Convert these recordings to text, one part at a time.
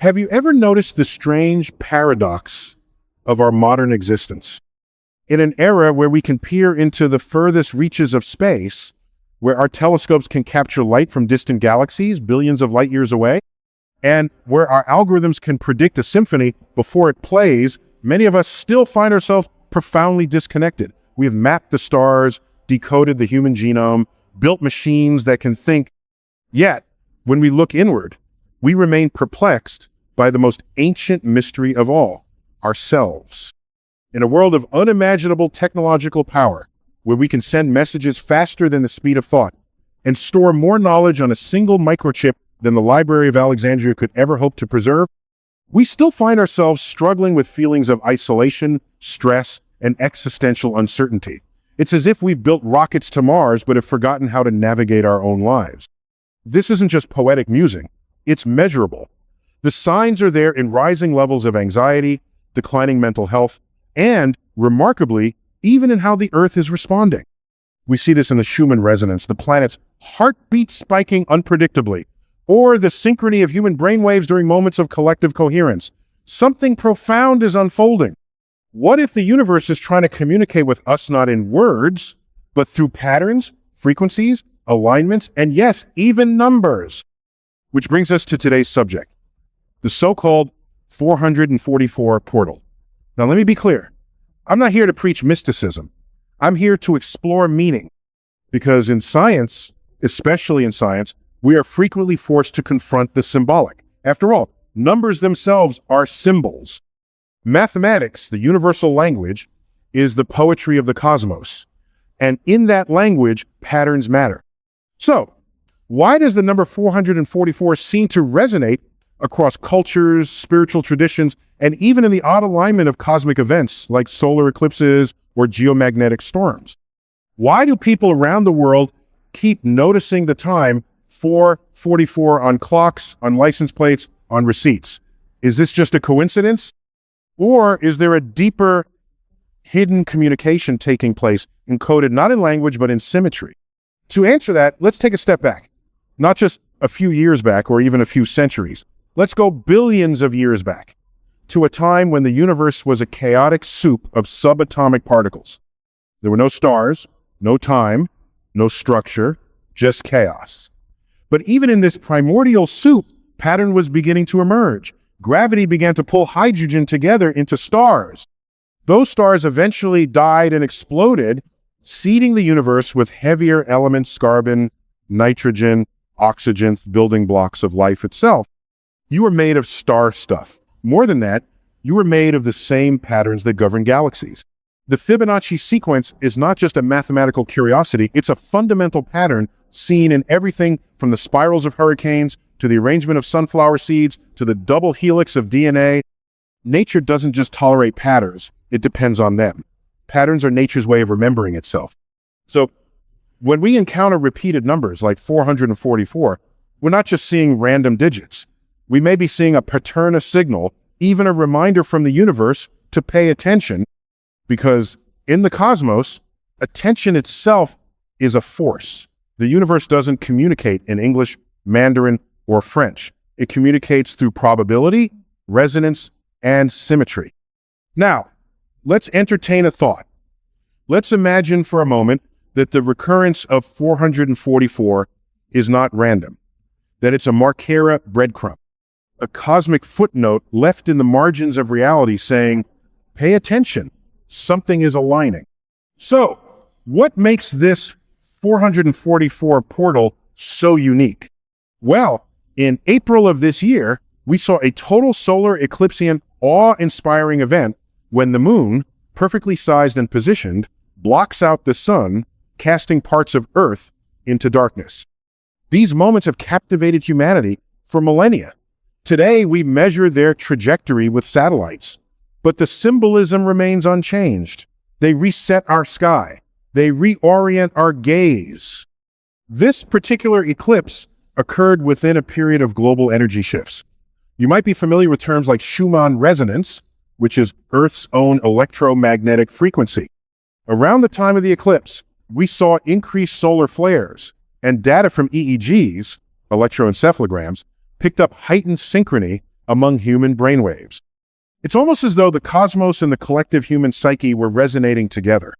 Have you ever noticed the strange paradox of our modern existence? In an era where we can peer into the furthest reaches of space, where our telescopes can capture light from distant galaxies billions of light years away, and where our algorithms can predict a symphony before it plays, many of us still find ourselves profoundly disconnected. We have mapped the stars, decoded the human genome, built machines that can think. Yet, when we look inward, we remain perplexed by the most ancient mystery of all, ourselves. In a world of unimaginable technological power, where we can send messages faster than the speed of thought and store more knowledge on a single microchip than the Library of Alexandria could ever hope to preserve, we still find ourselves struggling with feelings of isolation, stress, and existential uncertainty. It's as if we've built rockets to Mars but have forgotten how to navigate our own lives. This isn't just poetic musing, it's measurable. The signs are there in rising levels of anxiety, declining mental health, and, remarkably, even in how the Earth is responding. We see this in the Schumann resonance, the planet's heartbeat spiking unpredictably, or the synchrony of human brainwaves during moments of collective coherence. Something profound is unfolding. What if the universe is trying to communicate with us not in words, but through patterns, frequencies, alignments, and yes, even numbers? Which brings us to today's subject, the so-called 444 portal. Now, let me be clear. I'm not here to preach mysticism. I'm here to explore meaning. Because in science, especially in science, we are frequently forced to confront the symbolic. After all, numbers themselves are symbols. Mathematics, the universal language, is the poetry of the cosmos. And in that language, patterns matter. So, why does the number 444 seem to resonate across cultures, spiritual traditions, and even in the odd alignment of cosmic events like solar eclipses or geomagnetic storms? Why do people around the world keep noticing the time 444 on clocks, on license plates, on receipts? Is this just a coincidence? Or is there a deeper, hidden communication taking place, encoded not in language, but in symmetry? To answer that, let's take a step back. Not just a few years back or even a few centuries. Let's go billions of years back to a time when the universe was a chaotic soup of subatomic particles. There were no stars, no time, no structure, just chaos. But even in this primordial soup, pattern was beginning to emerge. Gravity began to pull hydrogen together into stars. Those stars eventually died and exploded, seeding the universe with heavier elements, carbon, nitrogen, oxygen, building blocks of life itself. You were made of star stuff. More than that, you were made of the same patterns that govern galaxies. The Fibonacci sequence is not just a mathematical curiosity, it's a fundamental pattern seen in everything from the spirals of hurricanes to the arrangement of sunflower seeds to the double helix of DNA. Nature doesn't just tolerate patterns, it depends on them. Patterns are nature's way of remembering itself. So when we encounter repeated numbers like 444, we're not just seeing random digits. We may be seeing a paterna signal, even a reminder from the universe to pay attention, because in the cosmos, attention itself is a force. The universe doesn't communicate in English, Mandarin, or French. It communicates through probability, resonance, and symmetry. Now, let's entertain a thought. Let's imagine for a moment that the recurrence of 444 is not random, that it's a Markera breadcrumb, a cosmic footnote left in the margins of reality saying, pay attention, something is aligning. So, what makes this 444 portal so unique? Well, in April of this year, we saw a total solar eclipsean, awe-inspiring event when the moon, perfectly sized and positioned, blocks out the sun, casting parts of Earth into darkness. These moments have captivated humanity for millennia. Today, we measure their trajectory with satellites, but the symbolism remains unchanged. They reset our sky. They reorient our gaze. This particular eclipse occurred within a period of global energy shifts. You might be familiar with terms like Schumann resonance, which is Earth's own electromagnetic frequency. Around the time of the eclipse, we saw increased solar flares, and data from EEGs, electroencephalograms, picked up heightened synchrony among human brainwaves. It's almost as though the cosmos and the collective human psyche were resonating together.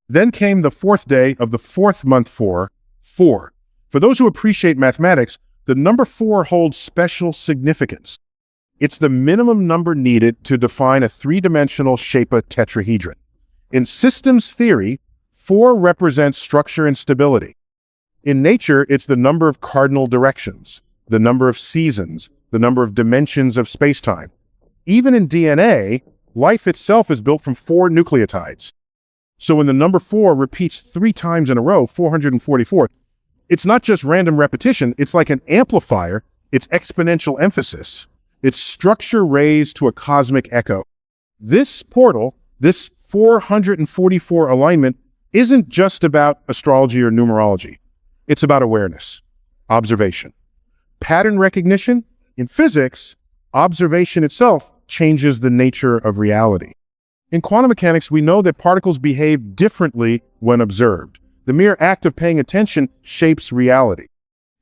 Then came the fourth day of the fourth month 4. For those who appreciate mathematics, the number 4 holds special significance. It's the minimum number needed to define a three-dimensional shape tetrahedron. In systems theory, 4 represents structure and stability. In nature, it's the number of cardinal directions, the number of seasons, the number of dimensions of space-time. Even in DNA, life itself is built from 4 nucleotides. So when the number 4 repeats 3 times in a row, 444, it's not just random repetition, it's like an amplifier, it's exponential emphasis. It's structure raised to a cosmic echo. This portal, this 444 alignment, isn't just about astrology or numerology. It's about awareness, observation. Pattern recognition, in physics, observation itself changes the nature of reality. In quantum mechanics, we know that particles behave differently when observed. The mere act of paying attention shapes reality.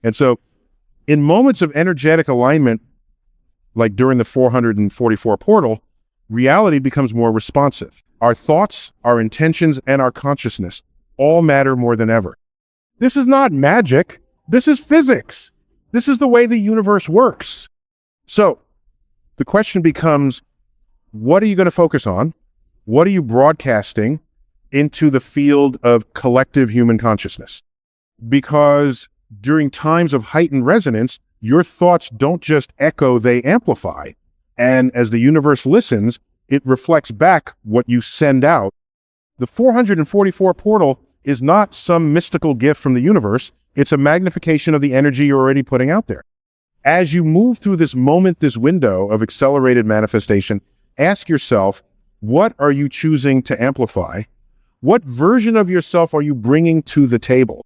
And so, in moments of energetic alignment, like during the 444 portal, reality becomes more responsive. Our thoughts, our intentions, and our consciousness all matter more than ever. This is not magic. This is physics. This is the way the universe works. So, the question becomes, what are you going to focus on? What are you broadcasting into the field of collective human consciousness? Because during times of heightened resonance, your thoughts don't just echo, they amplify. And as the universe listens, it reflects back what you send out. The 444 portal is not some mystical gift from the universe. It's a magnification of the energy you're already putting out there. As you move through this moment, this window of accelerated manifestation, ask yourself, what are you choosing to amplify? What version of yourself are you bringing to the table?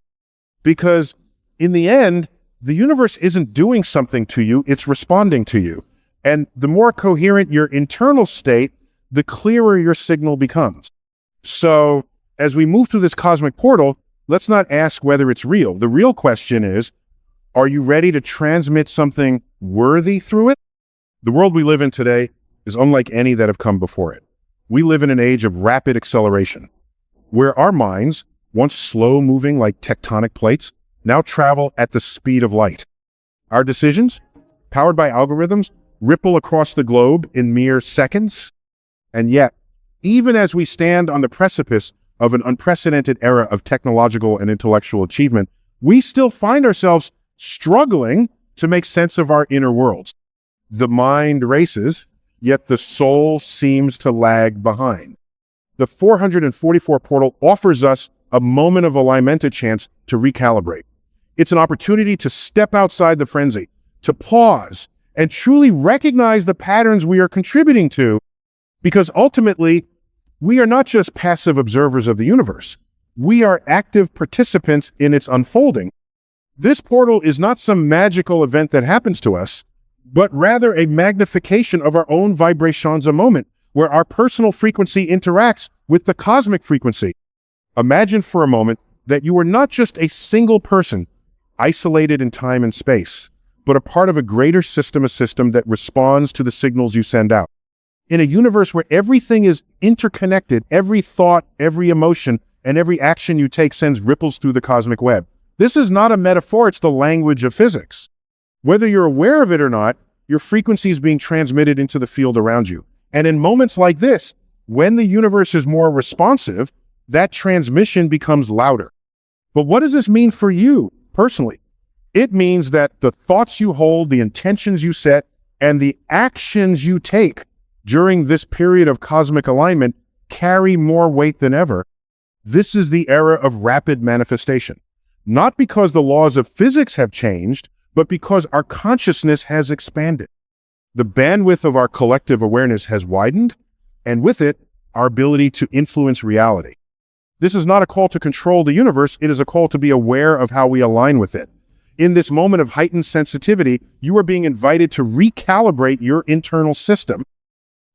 Because in the end, the universe isn't doing something to you, it's responding to you. And the more coherent your internal state, the clearer your signal becomes. So as we move through this cosmic portal, let's not ask whether it's real. The real question is, are you ready to transmit something worthy through it? The world we live in today is unlike any that have come before it. We live in an age of rapid acceleration, where our minds, once slow-moving like tectonic plates, now travel at the speed of light. Our decisions, powered by algorithms, ripple across the globe in mere seconds. And yet, even as we stand on the precipice of an unprecedented era of technological and intellectual achievement, we still find ourselves struggling to make sense of our inner worlds. The mind races, yet the soul seems to lag behind. The 444 portal offers us a moment of alignment, a chance to recalibrate. It's an opportunity to step outside the frenzy, to pause, and truly recognize the patterns we are contributing to, because ultimately, we are not just passive observers of the universe. We are active participants in its unfolding. This portal is not some magical event that happens to us, but rather a magnification of our own vibrations, a moment where our personal frequency interacts with the cosmic frequency. Imagine for a moment that you are not just a single person, isolated in time and space, but a part of a greater system, a system that responds to the signals you send out. In a universe where everything is interconnected, every thought, every emotion, and every action you take sends ripples through the cosmic web. This is not a metaphor, it's the language of physics. Whether you're aware of it or not, your frequency is being transmitted into the field around you. And in moments like this, when the universe is more responsive, that transmission becomes louder. But what does this mean for you personally? It means that the thoughts you hold, the intentions you set, and the actions you take during this period of cosmic alignment carry more weight than ever. This is the era of rapid manifestation. Not because the laws of physics have changed, but because our consciousness has expanded. The bandwidth of our collective awareness has widened, and with it, our ability to influence reality. This is not a call to control the universe, it is a call to be aware of how we align with it. In this moment of heightened sensitivity, you are being invited to recalibrate your internal system.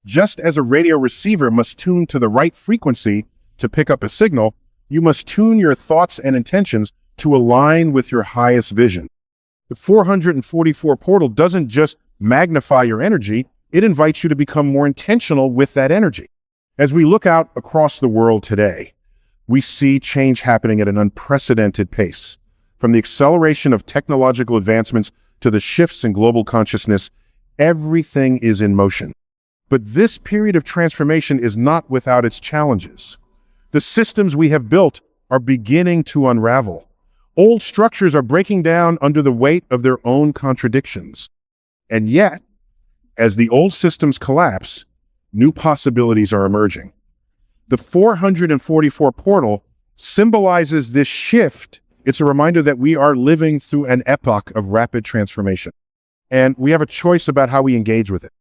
Just as a radio receiver must tune to the right frequency to pick up a signal, you must tune your thoughts and intentions to align with your highest vision. The 444 portal doesn't just magnify your energy, it invites you to become more intentional with that energy. As we look out across the world today, we see change happening at an unprecedented pace. From the acceleration of technological advancements to the shifts in global consciousness, everything is in motion. But this period of transformation is not without its challenges. The systems we have built are beginning to unravel. Old structures are breaking down under the weight of their own contradictions. And yet, as the old systems collapse, new possibilities are emerging. The 444 portal symbolizes this shift. It's a reminder that we are living through an epoch of rapid transformation, and we have a choice about how we engage with it.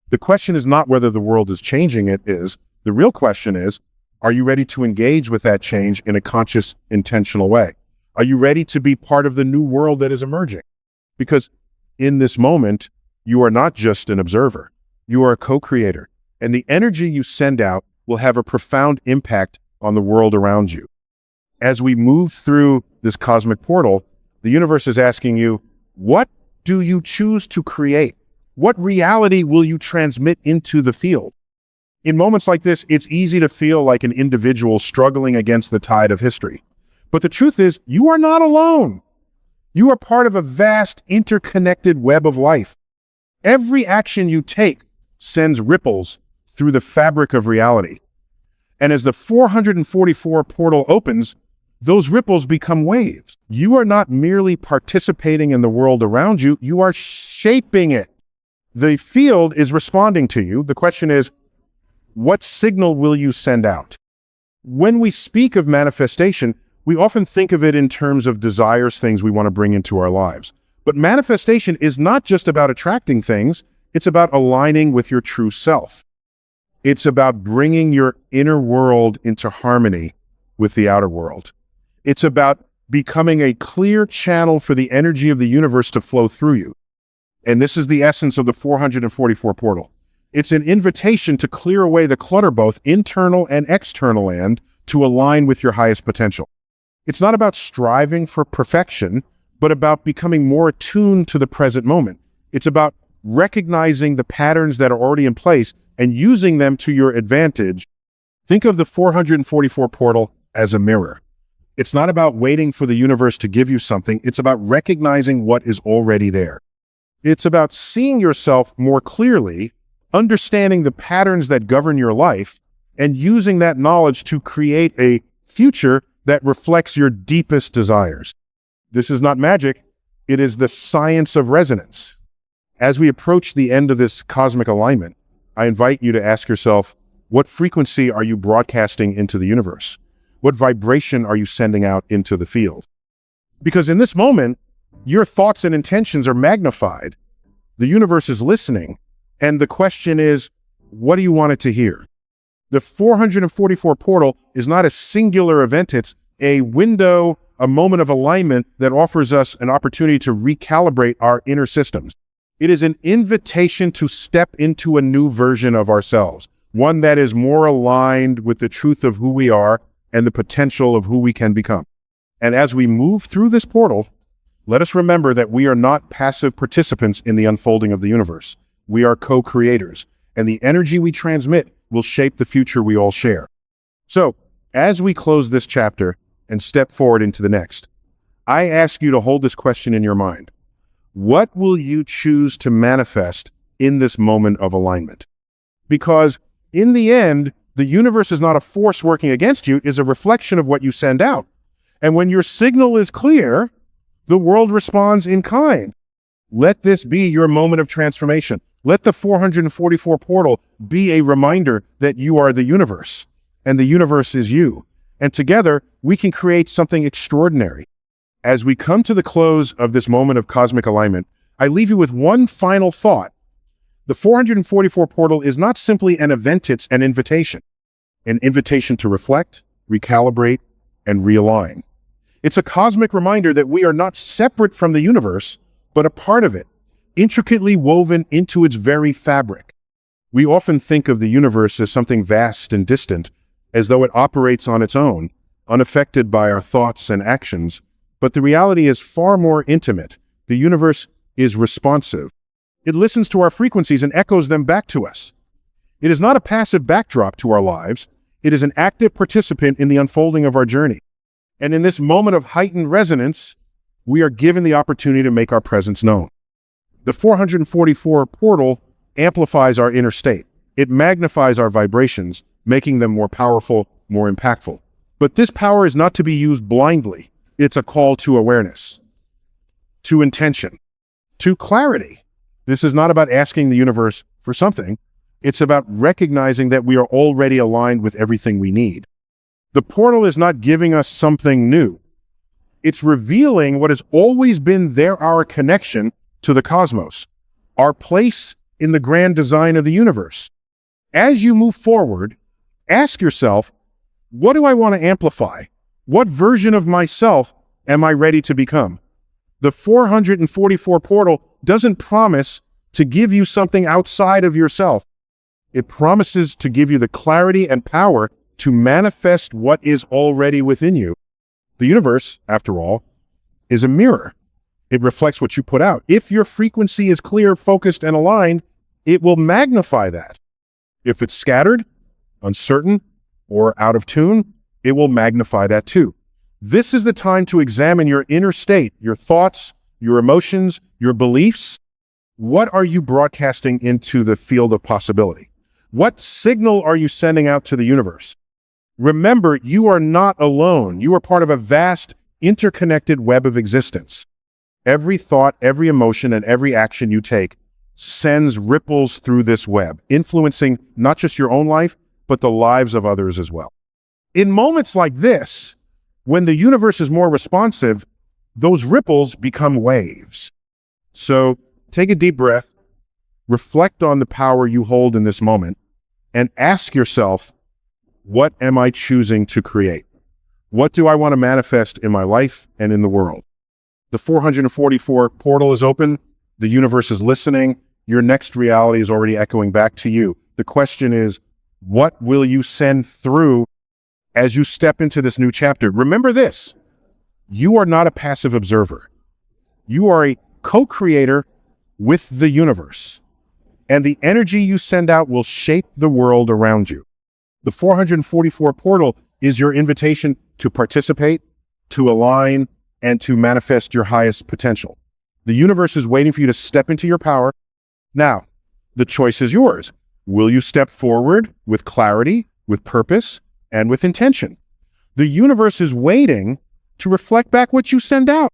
The question is not whether the world is changing, the real question is, are you ready to engage with that change in a conscious, intentional way? Are you ready to be part of the new world that is emerging? Because in this moment, you are not just an observer, you are a co-creator, and the energy you send out will have a profound impact on the world around you. As we move through this cosmic portal, the universe is asking you, what do you choose to create? What reality will you transmit into the field? In moments like this, it's easy to feel like an individual struggling against the tide of history. But the truth is, you are not alone. You are part of a vast, interconnected web of life. Every action you take sends ripples through the fabric of reality. And as the 444 portal opens, those ripples become waves. You are not merely participating in the world around you, you are shaping it. The field is responding to you. The question is, what signal will you send out? When we speak of manifestation, we often think of it in terms of desires, things we want to bring into our lives. But manifestation is not just about attracting things, it's about aligning with your true self. It's about bringing your inner world into harmony with the outer world. It's about becoming a clear channel for the energy of the universe to flow through you. And this is the essence of the 444 portal. It's an invitation to clear away the clutter, both internal and external, and to align with your highest potential. It's not about striving for perfection, but about becoming more attuned to the present moment. It's about recognizing the patterns that are already in place and using them to your advantage. Think of the 444 portal as a mirror. It's not about waiting for the universe to give you something. It's about recognizing what is already there. It's about seeing yourself more clearly, understanding the patterns that govern your life, and using that knowledge to create a future that reflects your deepest desires. This is not magic. It is the science of resonance. As we approach the end of this cosmic alignment, I invite you to ask yourself, what frequency are you broadcasting into the universe? What vibration are you sending out into the field? Because in this moment, your thoughts and intentions are magnified. The universe is listening. And the question is, what do you want it to hear? The 444 portal is not a singular event. It's a window, a moment of alignment that offers us an opportunity to recalibrate our inner systems. It is an invitation to step into a new version of ourselves, one that is more aligned with the truth of who we are and the potential of who we can become. And as we move through this portal, let us remember that we are not passive participants in the unfolding of the universe. We are co-creators, and the energy we transmit will shape the future we all share. So, as we close this chapter and step forward into the next, I ask you to hold this question in your mind. What will you choose to manifest in this moment of alignment? Because in the end, the universe is not a force working against you, it is a reflection of what you send out. And when your signal is clear, the world responds in kind. Let this be your moment of transformation. Let the 444 portal be a reminder that you are the universe, and the universe is you. And together, we can create something extraordinary. As we come to the close of this moment of cosmic alignment, I leave you with one final thought. The 444 portal is not simply an event, it's an invitation to reflect, recalibrate, and realign. It's a cosmic reminder that we are not separate from the universe, but a part of it, intricately woven into its very fabric. We often think of the universe as something vast and distant, as though it operates on its own, unaffected by our thoughts and actions. But the reality is far more intimate. The universe is responsive. It listens to our frequencies and echoes them back to us. It is not a passive backdrop to our lives. It is an active participant in the unfolding of our journey. And in this moment of heightened resonance, we are given the opportunity to make our presence known. The 444 portal amplifies our inner state. It magnifies our vibrations, making them more powerful, more impactful. But this power is not to be used blindly. It's a call to awareness, to intention, to clarity. This is not about asking the universe for something. It's about recognizing that we are already aligned with everything we need. The portal is not giving us something new. It's revealing what has always been there, our connection to the cosmos, our place in the grand design of the universe. As you move forward, ask yourself, what do I want to amplify? What version of myself am I ready to become? The 444 portal doesn't promise to give you something outside of yourself. It promises to give you the clarity and power to manifest what is already within you. The universe, after all, is a mirror. It reflects what you put out. If your frequency is clear, focused, and aligned, it will magnify that. If it's scattered, uncertain, or out of tune, it will magnify that too. This is the time to examine your inner state, your thoughts, your emotions, your beliefs. What are you broadcasting into the field of possibility? What signal are you sending out to the universe? Remember, you are not alone. You are part of a vast, interconnected web of existence. Every thought, every emotion, and every action you take sends ripples through this web, influencing not just your own life, but the lives of others as well. In moments like this, when the universe is more responsive, those ripples become waves. So take a deep breath, reflect on the power you hold in this moment, and ask yourself, what am I choosing to create? What do I want to manifest in my life and in the world? The 444 portal is open. The universe is listening. Your next reality is already echoing back to you. The question is, what will you send through as you step into this new chapter? Remember this, you are not a passive observer. You are a co-creator with the universe, and the energy you send out will shape the world around you. The 444 portal is your invitation to participate, to align, and to manifest your highest potential. The universe is waiting for you to step into your power. Now, the choice is yours. Will you step forward with clarity, with purpose, and with intention? The universe is waiting to reflect back what you send out.